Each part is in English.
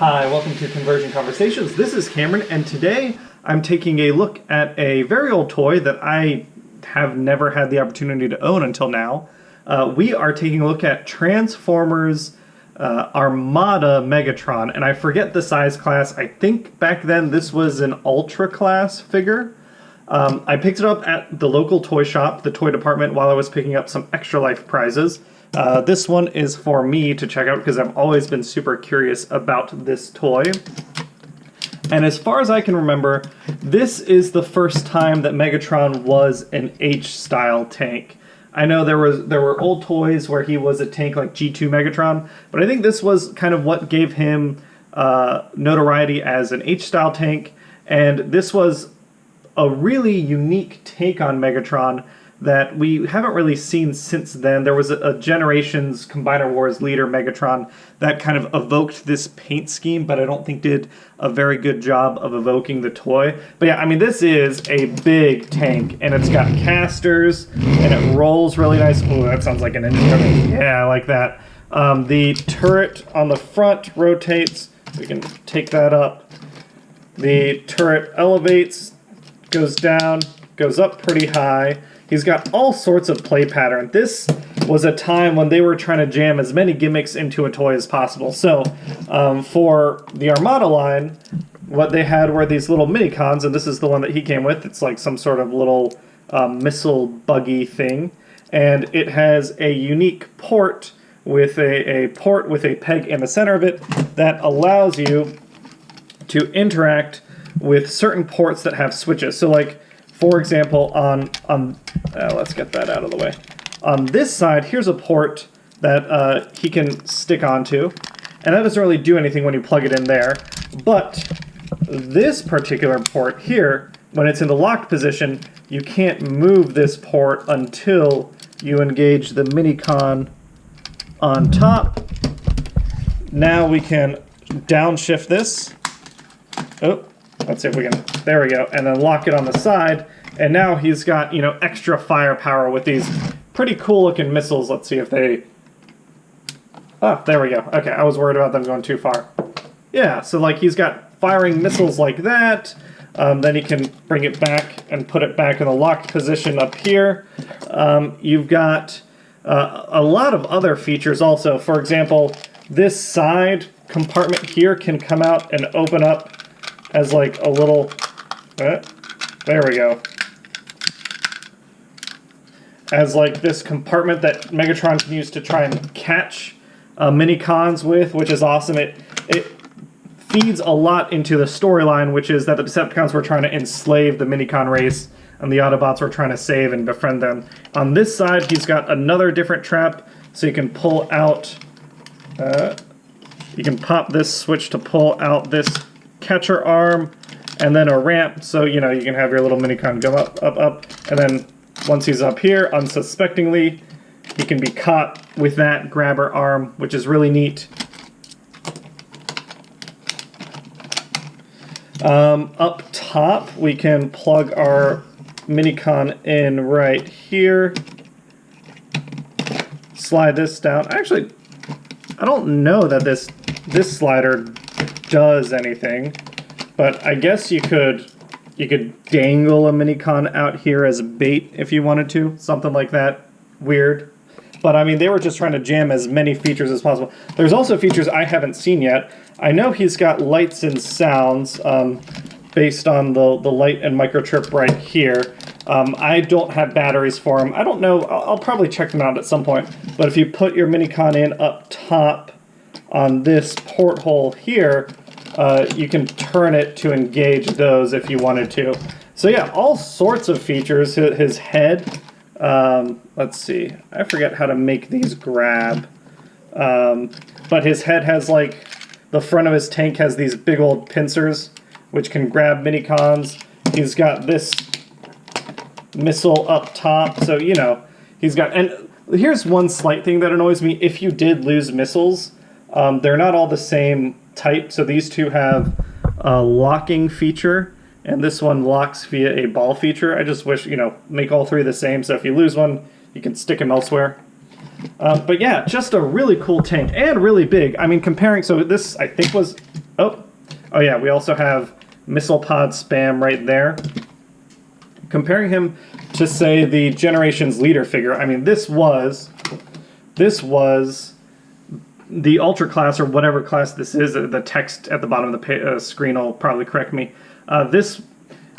Hi, welcome to Conversion Conversations. This is Cameron, and today I'm taking a look at a very old toy that I have never had the opportunity to own until now. We are taking a look at Transformers Armada Megatron, and I forget the size class. I think back then this was an Ultra class figure. I picked it up at the local toy shop, the toy department, while I was picking up some Extra Life prizes. This one is for me to check out because I've always been super curious about this toy. And as far as I can remember, this is the first time that Megatron was an H-style tank. I know there were old toys where he was a tank like G2 Megatron, but I think this was kind of what gave him notoriety as an H-style tank, and this was a really unique take on Megatron that we haven't really seen since then. There was a Generations Combiner Wars leader Megatron that kind of evoked this paint scheme, but I don't think did a very good job of evoking the toy. But yeah, I mean, this is a big tank, and it's got casters, and it rolls really nice. Ooh, that sounds like an engine coming. Yeah, I like that. The turret on the front rotates. We can take that up. The turret elevates, goes down, goes up pretty high. He's got all sorts of play pattern. This was a time when they were trying to jam as many gimmicks into a toy as possible. So for the Armada line, what they had were these little Minicons, and this is the one that he came with. It's like some sort of little missile buggy thing. And it has a unique port with a port with a peg in the center of it that allows you to interact with certain ports that have switches. So like, for example, let's get that out of the way. On this side, here's a port that he can stick onto, and that doesn't really do anything when you plug it in there. But this particular port here, when it's in the locked position, you can't move this port until you engage the Minicon on top. Now we can downshift this. Oh. Let's see if we can, there we go, and then lock it on the side, and now he's got, extra firepower with these pretty cool looking missiles. Let's see if they, there we go. Okay, I was worried about them going too far. Yeah, so like he's got firing missiles like that, then he can bring it back and put it back in the locked position up here. You've got a lot of other features also. For example, this side compartment here can come out and open up as like a little, there we go, as like this compartment that Megatron can use to try and catch Minicons with, which is awesome. It feeds a lot into the storyline, which is that the Decepticons were trying to enslave the Minicon race, and the Autobots were trying to save and befriend them. On this side, he's got another different trap, so you can pull out, you can pop this switch to pull out this catcher arm, and then a ramp, so you can have your little Minicon go up, up, up, and then once he's up here, unsuspectingly, he can be caught with that grabber arm, which is really neat. Up top, we can plug our Minicon in right here. Slide this down. Actually, I don't know that this slider does anything, but I guess you could dangle a Minicon out here as bait if you wanted to, something like that. Weird, but I mean, they were just trying to jam as many features as possible. There's also features I haven't seen yet. I know he's got lights and sounds based on the light and microchip right here. I don't have batteries for him. I don't know, I'll probably check them out at some point, but if you put your Minicon in up top on this porthole here, you can turn it to engage those if you wanted to. So yeah, all sorts of features. His head, let's see, I forget how to make these grab, but his head has like, the front of his tank has these big old pincers which can grab Minicons. He's got this missile up top, so he's got, and here's one slight thing that annoys me. If you did lose missiles, they're not all the same type, so these two have a locking feature, and this one locks via a ball feature. I just wish, make all three the same, so if you lose one, you can stick them elsewhere. But yeah, just a really cool tank, and really big. I mean, comparing, so this, I think, was Oh yeah, we also have missile pod spam right there. Comparing him to, say, the Generations leader figure, I mean, this was the Ultra class, or whatever class this is. The text at the bottom of the screen will probably correct me. This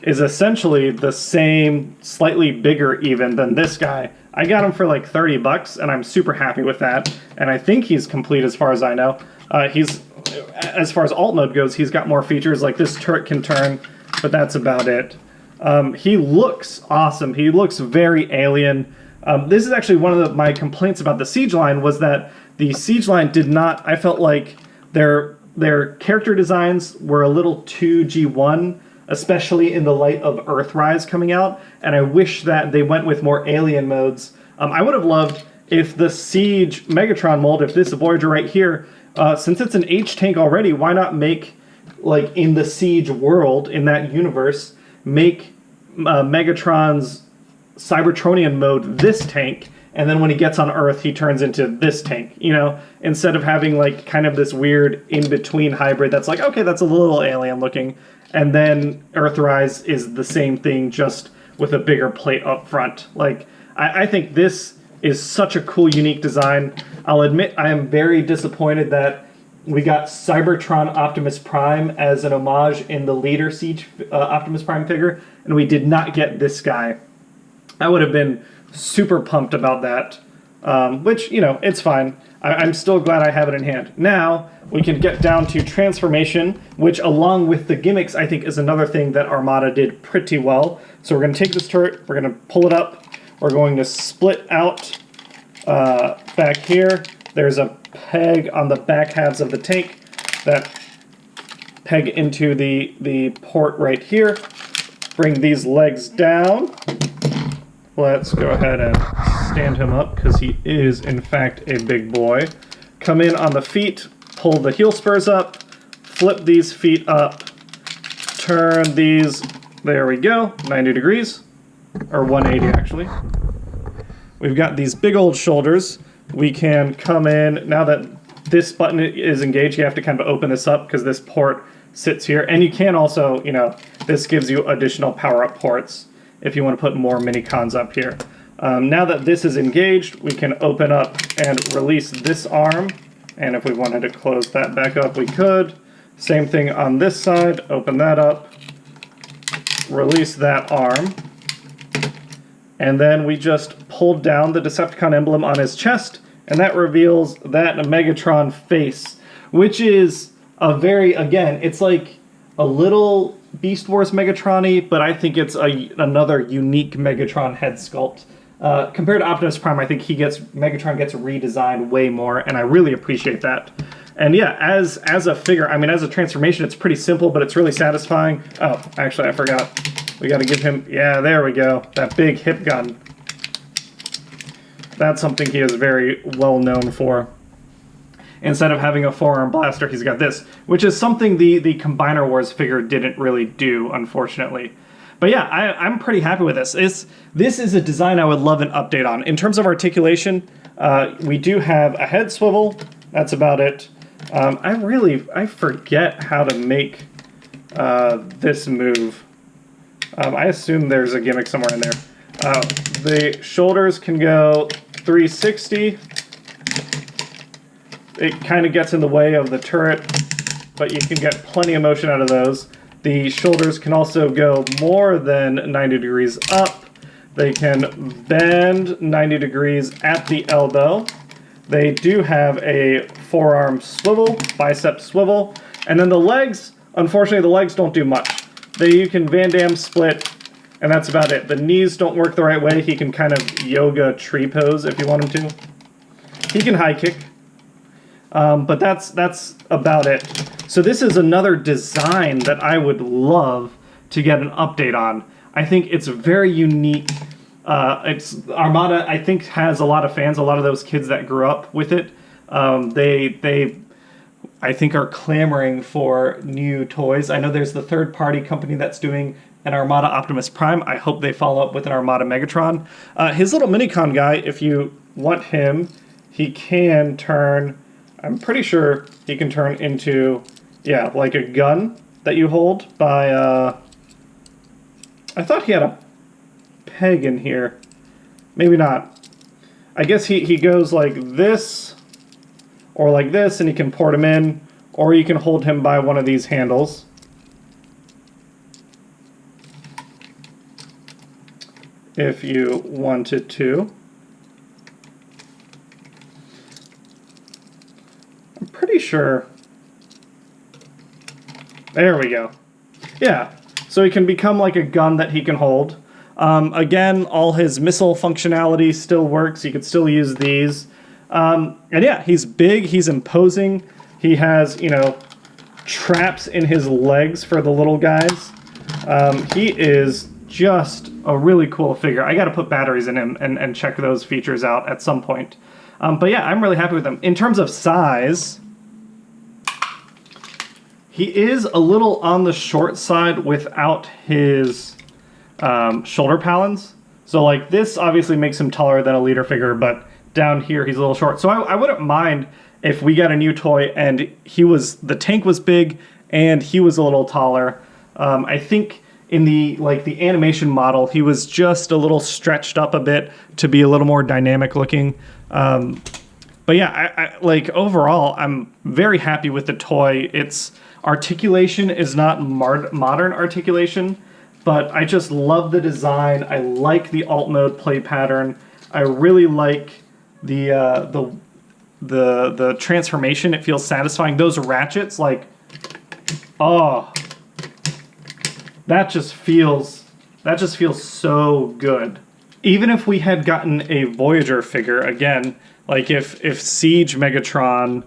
is essentially the same, slightly bigger even than this guy. I got him for like 30 bucks, and I'm super happy with that. And I think he's complete as far as I know. As far as alt mode goes, he's got more features, like this turret can turn, but that's about it. He looks awesome. He looks very alien. This is actually one of my complaints about the Siege line, was that the Siege line did not, I felt like their character designs were a little too G1, especially in the light of Earthrise coming out, and I wish that they went with more alien modes. I would have loved if the Siege Megatron mold, if this Voyager right here, since it's an H tank already, why not make, like in the Siege world, in that universe, make Megatron's Cybertronian mode this tank, and then when he gets on Earth, he turns into this tank, you know? Instead of having, like, kind of this weird in-between hybrid that's like, okay, that's a little alien looking, and then Earthrise is the same thing, just with a bigger plate up front. Like, I think this is such a cool, unique design. I'll admit I am very disappointed that we got Cybertron Optimus Prime as an homage in the Leader Siege Optimus Prime figure, and we did not get this guy. I would have been super pumped about that, which, you know, it's fine. I'm still glad I have it in hand. Now, we can get down to transformation, which, along with the gimmicks, I think is another thing that Armada did pretty well. So we're going to take this turret, we're going to pull it up, we're going to split out back here. There's a peg on the back halves of the tank that peg into the port right here. Bring these legs down. Let's go ahead and stand him up, because he is, in fact, a big boy. Come in on the feet, pull the heel spurs up, flip these feet up, turn these, there we go, 90 degrees, or 180 actually. We've got these big old shoulders. We can come in, now that this button is engaged, you have to kind of open this up because this port sits here. And you can also, you know, this gives you additional power-up ports if you want to put more Minicons up here. Now that this is engaged, we can open up and release this arm. And if we wanted to close that back up, we could. Same thing on this side, open that up, release that arm. And then we just pulled down the Decepticon emblem on his chest, and that reveals that Megatron face, which is a very, again, it's like a little Beast Wars Megatron-y, but I think it's another unique Megatron head sculpt. Compared to Optimus Prime, I think Megatron gets redesigned way more, and I really appreciate that. And yeah, as a figure, I mean, as a transformation, it's pretty simple, but it's really satisfying. Oh, actually, I forgot. We got to give him, yeah, there we go, that big hip gun. That's something he is very well known for. Instead of having a forearm blaster, he's got this, which is something the Combiner Wars figure didn't really do, unfortunately. But yeah, I'm pretty happy with this. This is a design I would love an update on. In terms of articulation, we do have a head swivel. That's about it. I forget how to make this move. I assume there's a gimmick somewhere in there. The shoulders can go 360. It kind of gets in the way of the turret, but you can get plenty of motion out of those. The shoulders can also go more than 90 degrees up. They can bend 90 degrees at the elbow. They do have a forearm swivel, bicep swivel, and then the legs, unfortunately the legs don't do much. You can Van Damme split, and that's about it. The knees don't work the right way. He can kind of yoga tree pose if you want him to. He can high kick. But that's about it. So this is another design that I would love to get an update on. I think it's very unique. It's Armada, I think, has a lot of fans, a lot of those kids that grew up with it. They I think, are clamoring for new toys. I know there's the third-party company that's doing an Armada Optimus Prime. I hope they follow up with an Armada Megatron. His little Minicon guy, if you want him, he can turn... I'm pretty sure he can turn into Yeah, like a gun that you hold by, I thought he had a peg in here. Maybe not. I guess he goes like this, or like this, and you can port him in, or you can hold him by one of these handles. If you wanted to. I'm pretty sure. There we go. Yeah, so he can become like a gun that he can hold. Again, all his missile functionality still works. You could still use these. And yeah, he's big, he's imposing. He has, you know, traps in his legs for the little guys. He is just a really cool figure. I got to put batteries in him and check those features out at some point. But yeah, I'm really happy with him. In terms of size, he is a little on the short side without his shoulder pallons. So like this obviously makes him taller than a leader figure, but down here he's a little short. So I wouldn't mind if we got a new toy and the tank was big and he was a little taller. I think in the animation model, he was just a little stretched up a bit to be a little more dynamic looking. But yeah, like overall, I'm very happy with the toy. Its articulation is not modern articulation, but I just love the design. I like the alt mode play pattern. I really like the transformation. It feels satisfying. Those ratchets, like, oh. That just feels so good. Even if we had gotten a Voyager figure, again, like if Siege Megatron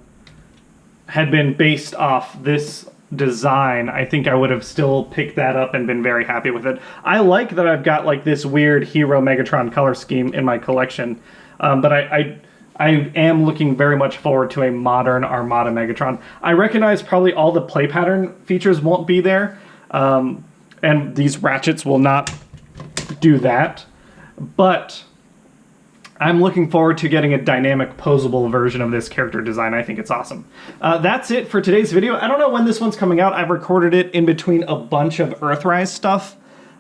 had been based off this design, I think I would have still picked that up and been very happy with it. I like that I've got like this weird Hero Megatron color scheme in my collection, but I am looking very much forward to a modern Armada Megatron. I recognize probably all the play pattern features won't be there, and these ratchets will not do that, but I'm looking forward to getting a dynamic, posable version of this character design. I think it's awesome. That's it for today's video. I don't know when this one's coming out. I've recorded it in between a bunch of Earthrise stuff,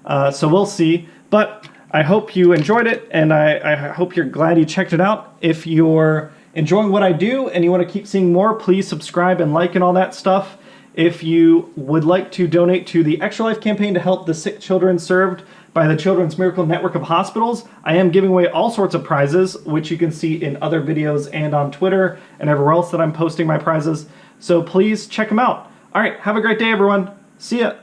so we'll see. But I hope you enjoyed it, and I hope you're glad you checked it out. If you're enjoying what I do and you want to keep seeing more, please subscribe and like and all that stuff. If you would like to donate to the Extra Life campaign to help the sick children served by the Children's Miracle Network of Hospitals, I am giving away all sorts of prizes, which you can see in other videos and on Twitter and everywhere else that I'm posting my prizes. So please check them out. All right, have a great day, everyone. See ya.